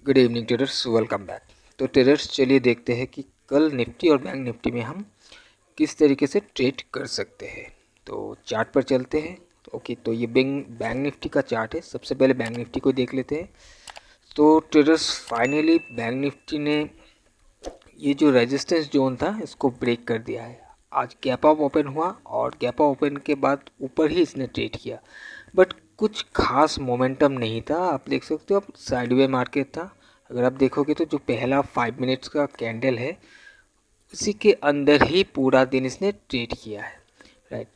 Good evening traders, welcome back. तो traders चलिए देखते हैं कि कल निफ्टी और बैंक निफ्टी में हम किस तरीके से ट्रेड कर सकते हैं। तो चार्ट पर चलते हैं। ओके, तो ये बैंक निफ्टी का चार्ट है। सबसे पहले बैंक निफ्टी को देख लेते हैं। तो ट्रेडर्स फाइनली बैंक निफ्टी ने ये जो रेजिस्टेंस जोन था इसको ब्रेक कर दिया है। आज गैप अप ओपन हुआ और गैप अप ओपन के बाद ऊपर ही इसने ट्रेड किया, बट कुछ खास मोमेंटम नहीं था। आप देख सकते हो, अब साइडवे मार्केट था। अगर आप देखोगे तो जो पहला 5 मिनट्स का कैंडल है उसी के अंदर ही पूरा दिन इसने ट्रेड किया है, राइट।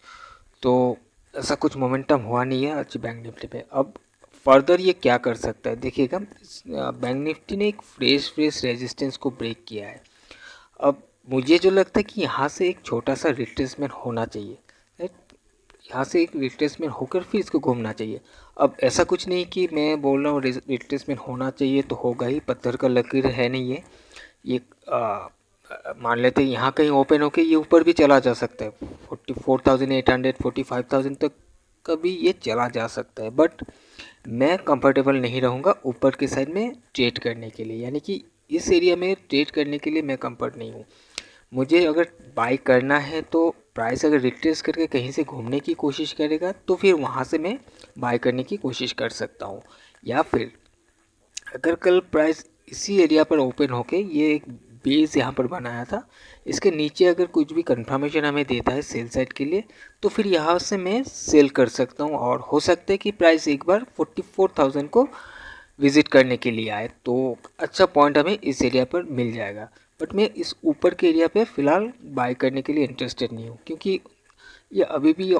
तो ऐसा कुछ मोमेंटम हुआ नहीं है आज बैंक निफ्टी पे। अब फर्दर ये क्या कर सकता है देखिएगा। बैंक निफ्टी ने एक फ्रेश रेजिस्टेंस को ब्रेक किया है। अब मुझे जो लगता है कि यहाँ से एक छोटा सा रिट्रेसमेंट होना चाहिए, राइट। यहाँ से एक रिट्रेसमेंट होकर फिर इसको घूमना चाहिए। अब ऐसा कुछ नहीं कि मैं बोल रहा हूँ रिट्रेसमेंट होना चाहिए तो होगा ही, पत्थर का लकीर है नहीं है ये। मान लेते हैं यहाँ कहीं ओपन होके ये ऊपर भी चला जा सकता है 44,800 45,000 तक कभी ये चला जा सकता है, बट मैं कंफर्टेबल नहीं रहूँगा ऊपर के साइड में ट्रेड करने के लिए। यानी कि इस एरिया में ट्रेड करने के लिए मैं कंफर्ट नहीं हूँ। मुझे अगर बाई करना है तो प्राइस अगर रिट्रेस करके कहीं से घूमने की कोशिश करेगा तो फिर वहाँ से मैं बाई करने की कोशिश कर सकता हूँ। या फिर अगर कल प्राइस इसी एरिया पर ओपन होके ये एक बेस यहाँ पर बनाया था, इसके नीचे अगर कुछ भी कंफर्मेशन हमें देता है सेल साइड के लिए तो फिर यहाँ से मैं सेल कर सकता हूँ और हो सकता है कि प्राइस एक बार 44,000 को विज़िट करने के लिए आए तो अच्छा पॉइंट हमें इस एरिया पर मिल जाएगा। बट मैं इस ऊपर के एरिया पे फ़िलहाल बाय करने के लिए इंटरेस्टेड नहीं हूँ, क्योंकि ये अभी भी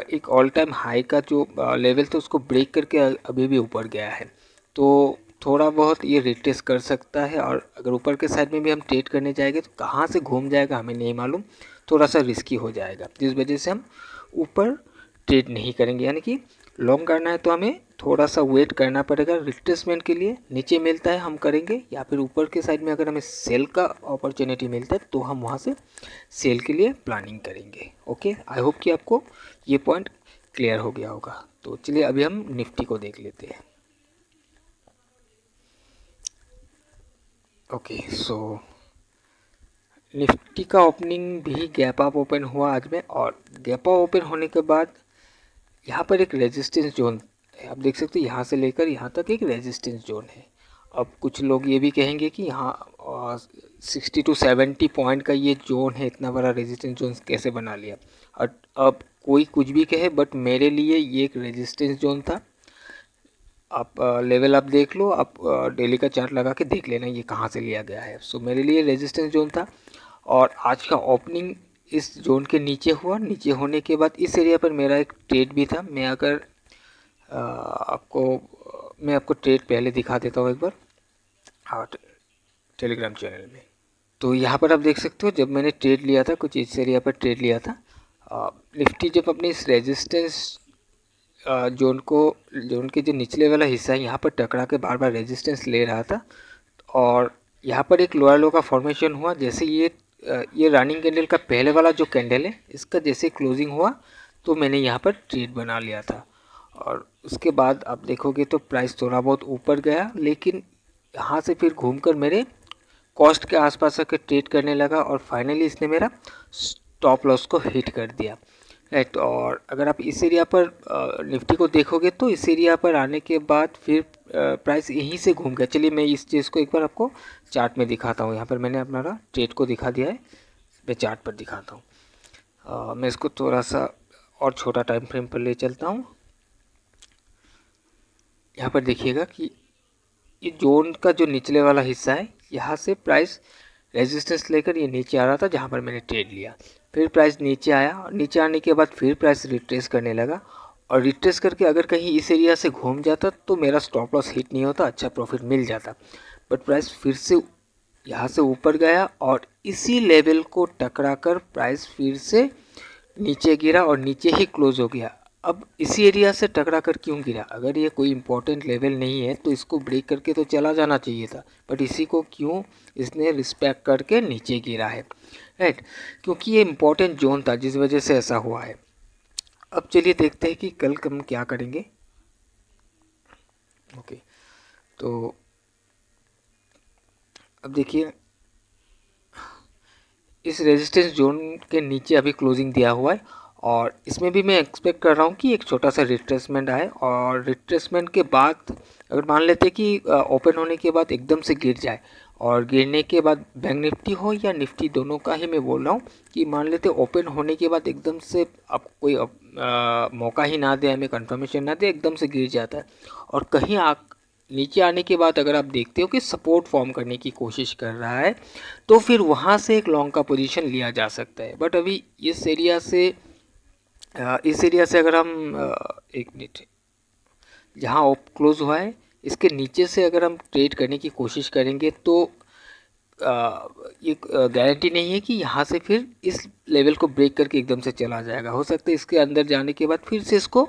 एक ऑल टाइम हाई का जो लेवल था उसको ब्रेक करके अभी भी ऊपर गया है। तो थोड़ा बहुत ये रिट्रेस कर सकता है और अगर ऊपर के साइड में भी हम ट्रेड करने जाएंगे तो कहाँ से घूम जाएगा हमें नहीं मालूम। थोड़ा सा रिस्की हो जाएगा, जिस वजह से हम ऊपर ट्रेड नहीं करेंगे। यानी कि लॉन्ग करना है तो हमें थोड़ा सा वेट करना पड़ेगा रिट्रेसमेंट के लिए। नीचे मिलता है हम करेंगे, या फिर ऊपर के साइड में अगर हमें सेल का अपॉर्चुनिटी मिलता है तो हम वहाँ से सेल के लिए प्लानिंग करेंगे। ओके, आई होप कि आपको ये पॉइंट क्लियर हो गया होगा। तो चलिए अभी हम निफ्टी को देख लेते हैं। ओके, सो निफ्टी का ओपनिंग भी गैप अप ओपन हुआ आज में, और गैप अप ओपन होने के बाद यहाँ पर एक रेजिस्टेंस जोन है। आप देख सकते हैं यहाँ से लेकर यहाँ तक एक रेजिस्टेंस जोन है। अब कुछ लोग ये भी कहेंगे कि यहाँ 60 to 70 पॉइंट का ये जोन है, इतना बड़ा रेजिस्टेंस जोन कैसे बना लिया। और अब कोई कुछ भी कहे, बट मेरे लिए ये एक रेजिस्टेंस जोन था। आप लेवल आप देख लो, आप डेली का चार्ट लगा के देख लेना ये कहाँ से लिया गया है। सो मेरे लिए रेजिस्टेंस जोन था और आज का ओपनिंग इस जोन के नीचे हुआ। नीचे होने के बाद इस एरिया पर मेरा एक ट्रेड भी था। मैं अगर आपको ट्रेड पहले दिखा देता हूँ एक बार, हाँ, टेलीग्राम चैनल में। तो यहाँ पर आप देख सकते हो जब मैंने ट्रेड लिया था, कुछ इस एरिया पर ट्रेड लिया था। निफ्टी जब अपने इस रेजिस्टेंस जोन के जो निचले वाला हिस्सा है यहाँ पर टकरा के बार बार रेजिस्टेंस ले रहा था, और यहाँ पर एक लोअर लो का फॉर्मेशन हुआ। जैसे ये रनिंग कैंडल का पहले वाला जो कैंडल है इसका जैसे क्लोजिंग हुआ तो मैंने यहाँ पर ट्रेड बना लिया था। और उसके बाद आप देखोगे तो प्राइस थोड़ा बहुत ऊपर गया, लेकिन यहाँ से फिर घूमकर मेरे कॉस्ट के आसपास आकर ट्रेड करने लगा और फाइनली इसने मेरा स्टॉप लॉस को हिट कर दिया, राइट। और अगर आप इस एरिया पर निफ्टी को देखोगे तो इस एरिया पर आने के बाद फिर प्राइस यहीं से घूम गया। चलिए मैं इस चीज़ को एक बार आपको चार्ट में दिखाता हूँ। यहाँ पर मैंने अपना ट्रेड को दिखा दिया है, मैं चार्ट पर दिखाता हूँ। मैं इसको थोड़ा सा और छोटा टाइम फ्रेम पर ले चलता हूँ। यहाँ पर देखिएगा कि ये जोन का जो निचले वाला हिस्सा है यहाँ से प्राइस रेजिस्टेंस लेकर ये नीचे आ रहा था जहाँ पर मैंने ट्रेड लिया। फिर प्राइस नीचे आया और नीचे आने के बाद फिर प्राइस रिट्रेस करने लगा, और रिट्रेस करके अगर कहीं इस एरिया से घूम जाता तो मेरा स्टॉप लॉस हिट नहीं होता, अच्छा प्रॉफिट मिल जाता। बट प्राइस फिर से यहाँ से ऊपर गया और इसी लेवल को टकरा कर प्राइस फिर से नीचे गिरा और नीचे ही क्लोज हो गया। अब इसी एरिया से टकरा कर क्यों गिरा? अगर ये कोई इंपॉर्टेंट लेवल नहीं है तो इसको ब्रेक करके तो चला जाना चाहिए था, बट इसी को क्यों इसने रिस्पेक्ट करके नीचे गिरा है, राइट। क्योंकि ये इंपॉर्टेंट जोन था जिस वजह से ऐसा हुआ है। अब चलिए देखते हैं कि कल हम क्या करेंगे। ओके, तो अब देखिए इस रेजिस्टेंस जोन के नीचे अभी क्लोजिंग दिया हुआ है और इसमें भी मैं एक्सपेक्ट कर रहा हूँ कि एक छोटा सा रिट्रेसमेंट आए और रिट्रेसमेंट के बाद अगर मान लेते हैं कि ओपन होने के बाद एकदम से गिर जाए और गिरने के बाद बैंक निफ्टी हो या निफ्टी दोनों का ही मैं बोल रहा हूँ कि मान लेते ओपन होने के बाद एकदम से अब कोई मौका ही ना दे, हमें कंफर्मेशन ना दे, एकदम से गिर जाता है और कहीं नीचे आने के बाद अगर आप देखते हो कि सपोर्ट फॉर्म करने की कोशिश कर रहा है तो फिर वहाँ से एक लॉन्ग का पोजीशन लिया जा सकता है। बट अभी इस एरिया से अगर हम एक मिनट, जहाँ ऑप क्लोज हुआ है इसके नीचे से अगर हम ट्रेड करने की कोशिश करेंगे तो ये गारंटी नहीं है कि यहाँ से फिर इस लेवल को ब्रेक करके एकदम से चला जाएगा। हो सकता है इसके अंदर जाने के बाद फिर से इसको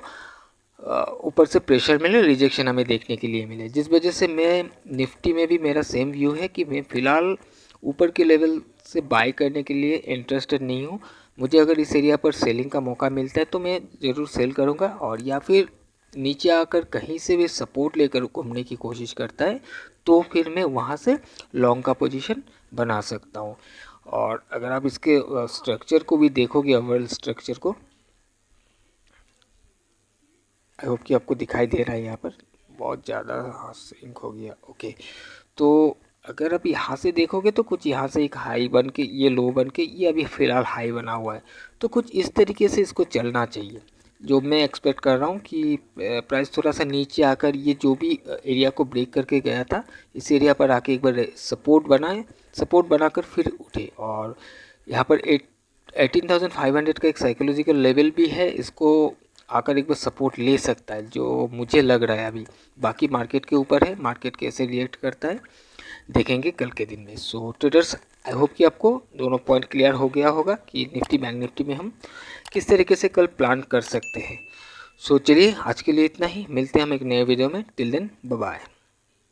ऊपर से प्रेशर मिले, रिजेक्शन हमें देखने के लिए मिले, जिस वजह से मैं निफ्टी में भी मेरा सेम व्यू है कि मैं फ़िलहाल ऊपर के लेवल से बाय करने के लिए इंटरेस्टेड नहीं हूँ। मुझे अगर इस एरिया पर सेलिंग का मौका मिलता है तो मैं ज़रूर सेल करूँगा और या फिर नीचे आकर कहीं से भी सपोर्ट लेकर घूमने की कोशिश करता है तो फिर मैं वहाँ से लॉन्ग का पोजीशन बना सकता हूँ। और अगर आप इसके स्ट्रक्चर को भी देखोगे, ओवरऑल स्ट्रक्चर को, आई होप कि आपको दिखाई दे रहा है यहाँ पर बहुत ज़्यादा सिंक हो गया। ओके, तो अगर आप यहाँ से देखोगे तो कुछ यहाँ से एक हाई बन के ये लो बन के ये अभी फ़िलहाल हाई बना हुआ है, तो कुछ इस तरीके से इसको चलना चाहिए। जो मैं एक्सपेक्ट कर रहा हूँ कि प्राइस थोड़ा सा नीचे आकर ये जो भी एरिया को ब्रेक करके गया था इस एरिया पर आके एक बार सपोर्ट बनाए, सपोर्ट बनाकर फिर उठे और यहाँ पर 18,500 का एक साइकोलॉजिकल लेवल भी है, इसको आकर एक बार सपोर्ट ले सकता है जो मुझे लग रहा है। अभी बाकी मार्केट के ऊपर है, मार्केट कैसे रिएक्ट करता है देखेंगे कल के दिन में। सो ट्रेडर्स, आई होप कि आपको दोनों पॉइंट क्लियर हो गया होगा कि निफ्टी बैंक निफ्टी में हम किस तरीके से कल प्लान कर सकते हैं। सो चलिए आज के लिए इतना ही, मिलते हैं हम एक नए वीडियो में। Till then bye bye.